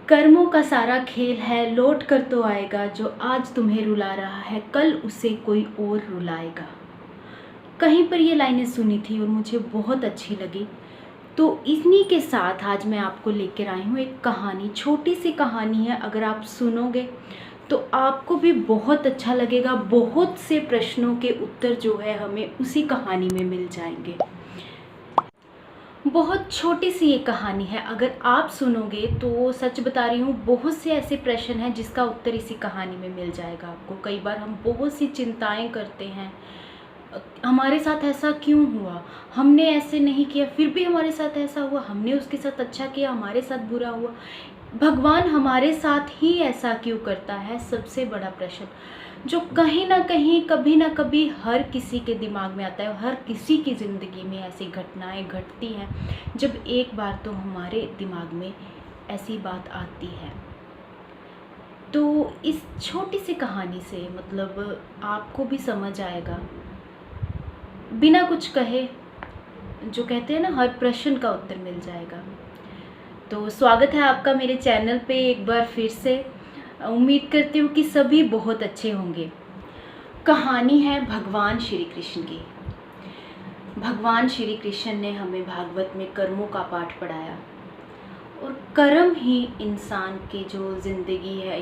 कर्मों का सारा खेल है, लौट कर तो आएगा। जो आज तुम्हें रुला रहा है, कल उसे कोई और रुलाएगा। कहीं पर ये लाइनें सुनी थी और मुझे बहुत अच्छी लगी। तो इन्हीं के साथ आज मैं आपको लेकर आई हूँ एक कहानी। छोटी सी कहानी है, अगर आप सुनोगे तो आपको भी बहुत अच्छा लगेगा। बहुत से प्रश्नों के उत्तर जो है हमें उसी कहानी में मिल जाएंगे। बहुत छोटी सी ये कहानी है, अगर आप सुनोगे तो सच बता रही हूँ, बहुत से ऐसे प्रश्न हैं जिसका उत्तर इसी कहानी में मिल जाएगा आपको। कई बार हम बहुत सी चिंताएं करते हैं, हमारे साथ ऐसा क्यों हुआ, हमने ऐसे नहीं किया फिर भी हमारे साथ ऐसा हुआ, हमने उसके साथ अच्छा किया हमारे साथ बुरा हुआ, भगवान हमारे साथ ही ऐसा क्यों करता है। सबसे बड़ा प्रश्न जो कहीं ना कहीं कभी ना कभी हर किसी के दिमाग में आता है, हर किसी की ज़िंदगी में ऐसी घटनाएं घटती हैं जब एक बार तो हमारे दिमाग में ऐसी बात आती है। तो इस छोटी सी कहानी से मतलब आपको भी समझ आएगा, बिना कुछ कहे, जो कहते हैं ना, हर प्रश्न का उत्तर मिल जाएगा। तो स्वागत है आपका मेरे चैनल पे एक बार फिर से। उम्मीद करती हूँ कि सभी बहुत अच्छे होंगे। कहानी है भगवान श्री कृष्ण की। भगवान श्री कृष्ण ने हमें भागवत में कर्मों का पाठ पढ़ाया और कर्म ही इंसान की जो ज़िंदगी है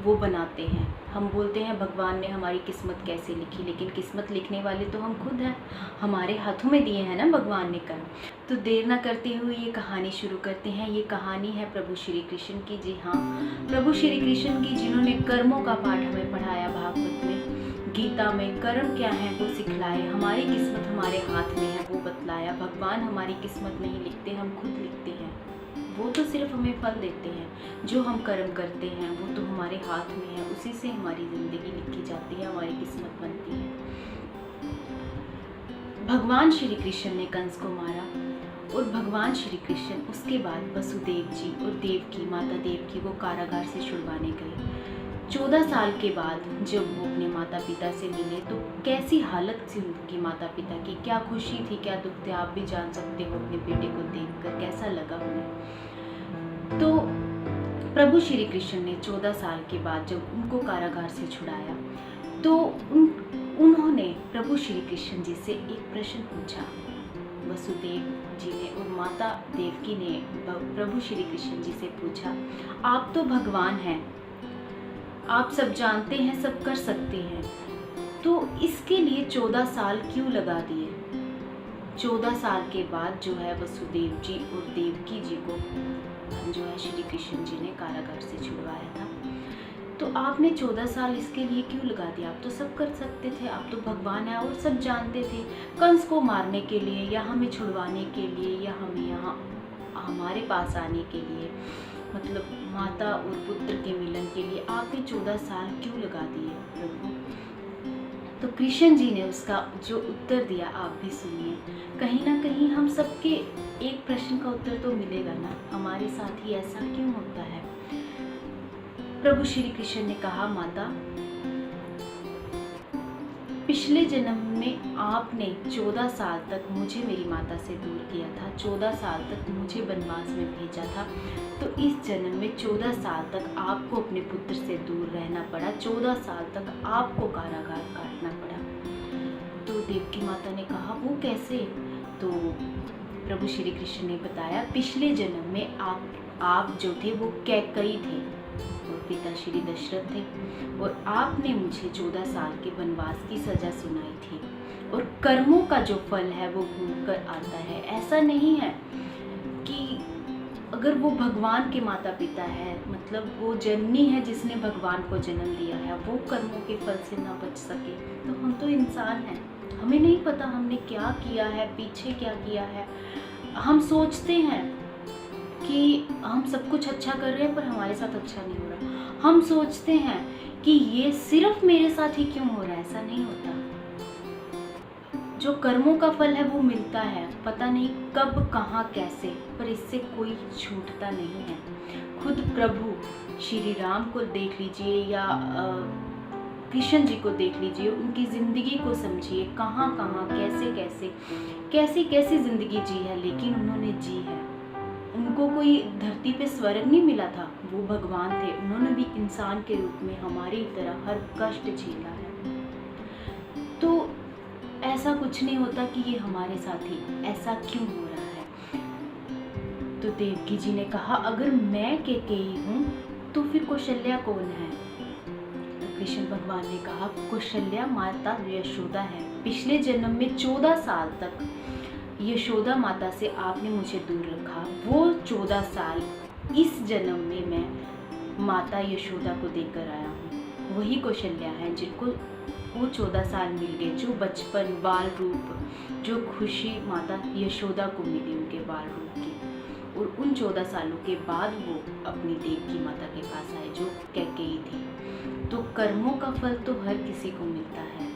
वो बनाते हैं। हम बोलते हैं भगवान ने हमारी किस्मत कैसे लिखी, लेकिन किस्मत लिखने वाले तो हम खुद हैं, हमारे हाथों में दिए हैं ना भगवान ने कर्म। तो देर ना करते हुए ये कहानी शुरू करते हैं। ये कहानी है प्रभु श्री कृष्ण की। जी हाँ, प्रभु श्री कृष्ण की, जिन्होंने कर्मों का पाठ हमें पढ़ाया भागवत में, गीता में। कर्म क्या है वो सिखलाए, हमारी किस्मत हमारे हाथ में है वो बतलाया। भगवान हमारी किस्मत नहीं लिखते, हम खुद लिखते हैं। वो तो सिर्फ हमें फल देते हैं, जो हम कर्म करते हैं वो तो हमारे हाथ में है, उसी से हमारी ज़िंदगी लिखी जाती है, हमारी किस्मत बनती है। भगवान श्री कृष्ण ने कंस को मारा और भगवान श्री कृष्ण उसके बाद वसुदेव जी और देवकी, माता देवकी को कारागार से छुड़वाने गए। 14 साल के बाद जब वो अपने माता पिता से मिले तो कैसी हालत थी उनकी माता पिता की, क्या खुशी थी क्या दुख थे, आप भी जान सकते हो अपने बेटे को देखकर कैसा लगा उन्हें। तो प्रभु श्री कृष्ण ने 14 साल के बाद जब उनको कारागार से छुड़ाया तो उन्होंने प्रभु श्री कृष्ण जी से एक प्रश्न पूछा। वसुदेव जी ने और माता देवकी ने प्रभु श्री कृष्ण जी से पूछा, आप तो भगवान हैं, आप सब जानते हैं, सब कर सकते हैं, तो इसके लिए 14 साल क्यों लगा दिए। 14 साल के बाद जो है वसुदेव जी और देवकी जी को जो है श्री कृष्ण जी ने कारागार से छुड़वाया था। तो आपने 14 साल इसके लिए क्यों लगा दिया, आप तो सब कर सकते थे, आप तो भगवान हैं और सब जानते थे। कंस को मारने के लिए या हमें छुड़वाने के लिए या हमें यहाँ हमारे पास आने के लिए, मतलब माता और पुत्र के मिलन के लिए आपने 14 साल क्यों लगा दिए प्रभु। तो कृष्ण जी ने उसका जो उत्तर दिया आप भी सुनिए। कहीं ना कहीं हम सबके एक प्रश्न का उत्तर तो मिलेगा ना, हमारे साथ ही ऐसा क्यों होता है। प्रभु श्री कृष्ण ने कहा, माता, पिछले जन्म में आपने 14 साल तक मुझे मेरी माता से दूर किया था, 14 साल तक मुझे वनवास में भेजा था, तो इस जन्म में 14 साल तक आपको अपने पुत्र से दूर रहना पड़ा, 14 साल तक आपको कारागार काटना पड़ा। तो देवकी माता ने कहा, वो कैसे। तो प्रभु श्री कृष्ण ने बताया, पिछले जन्म में आप जो थे वो कैकई थे और पिता श्री दशरथ थे और आपने मुझे 14 साल के वनवास की सजा सुनाई थी और कर्मों का जो फल है वो घूम कर आता है। ऐसा नहीं है कि अगर वो भगवान के माता पिता है, मतलब वो जननी है जिसने भगवान को जन्म दिया है, वो कर्मों के फल से ना बच सके तो हम तो इंसान हैं, हमें नहीं पता हमने क्या किया है, पीछे क्या किया है। हम सोचते हैं कि हम सब कुछ अच्छा कर रहे हैं पर हमारे साथ अच्छा नहीं हो रहा। हम सोचते हैं कि ये सिर्फ मेरे साथ ही क्यों हो रहा है, ऐसा नहीं होता। जो कर्मों का फल है वो मिलता है, पता नहीं कब कहाँ कैसे, पर इससे कोई छूटता नहीं है। खुद प्रभु श्री राम को देख लीजिए या कृष्ण जी को देख लीजिए, उनकी ज़िंदगी को समझिए, कहाँ कहाँ कैसे कैसे कैसी कैसी ज़िंदगी जी है, लेकिन उन्होंने जी है। स्वर्ग को कोई धरती पे स्वर्ग नहीं मिला था, वो भगवान थे, उन्होंने भी इंसान के रूप में हमारी तरह हर कष्ट झेला है। तो ऐसा कुछ नहीं होता कि ये हमारे साथ ही ऐसा क्यों हो रहा है। तो देवकी जी ने कहा, अगर मैं केकेयी हूँ तो फिर कौशल्या कौन है? तो कृष्ण भगवान ने कहा, कौशल्या माता यशोदा है। पिछले जन्म में 14 साल तक यशोदा माता से आपने मुझे दूर रखा, वो 14 साल इस जन्म में मैं माता यशोदा को देकर आया हूँ। वही कौशल्या है जिनको वो 14 साल मिल गए, जो बचपन बाल रूप, जो खुशी माता यशोदा को मिली उनके बाल रूप की। और उन 14 सालों के बाद वो अपनी देवकी माता के पास आए जो कैकेयी थी। तो कर्मों का फल तो हर किसी को मिलता है।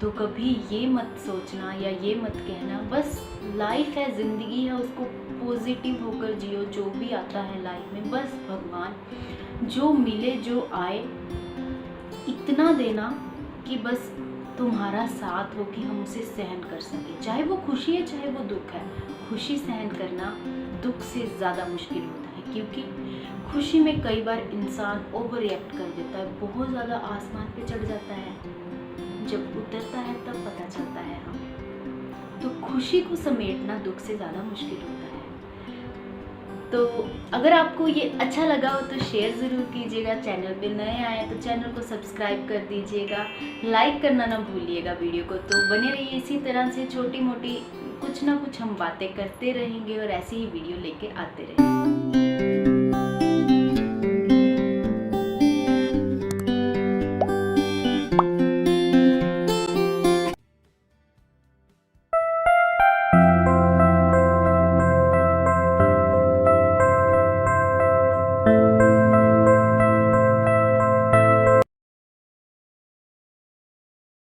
तो कभी ये मत सोचना या ये मत कहना बस लाइफ है, ज़िंदगी है, उसको पॉजिटिव होकर जियो। जो भी आता है लाइफ में बस भगवान जो मिले जो आए इतना देना कि बस तुम्हारा साथ हो कि हम उसे सहन कर सकें। चाहे वो खुशी है चाहे वो दुख है, खुशी सहन करना दुख से ज़्यादा मुश्किल होता है, क्योंकि खुशी में कई बार इंसान ओवर रिएक्ट कर देता है, बहुत ज़्यादा आसमान पे चढ़ जाता है, जब उतरता है तब पता चलता है हमें। तो खुशी को समेटना दुख से ज़्यादा मुश्किल होता है। तो अगर आपको ये अच्छा लगा हो तो शेयर ज़रूर कीजिएगा, चैनल पे नए आए तो चैनल को सब्सक्राइब कर दीजिएगा, लाइक करना ना भूलिएगा वीडियो को। तो बने रहिए इसी तरह से, छोटी मोटी कुछ ना कुछ हम बातें करते रहेंगे और ऐसी ही वीडियो लेके आते रहेंगे।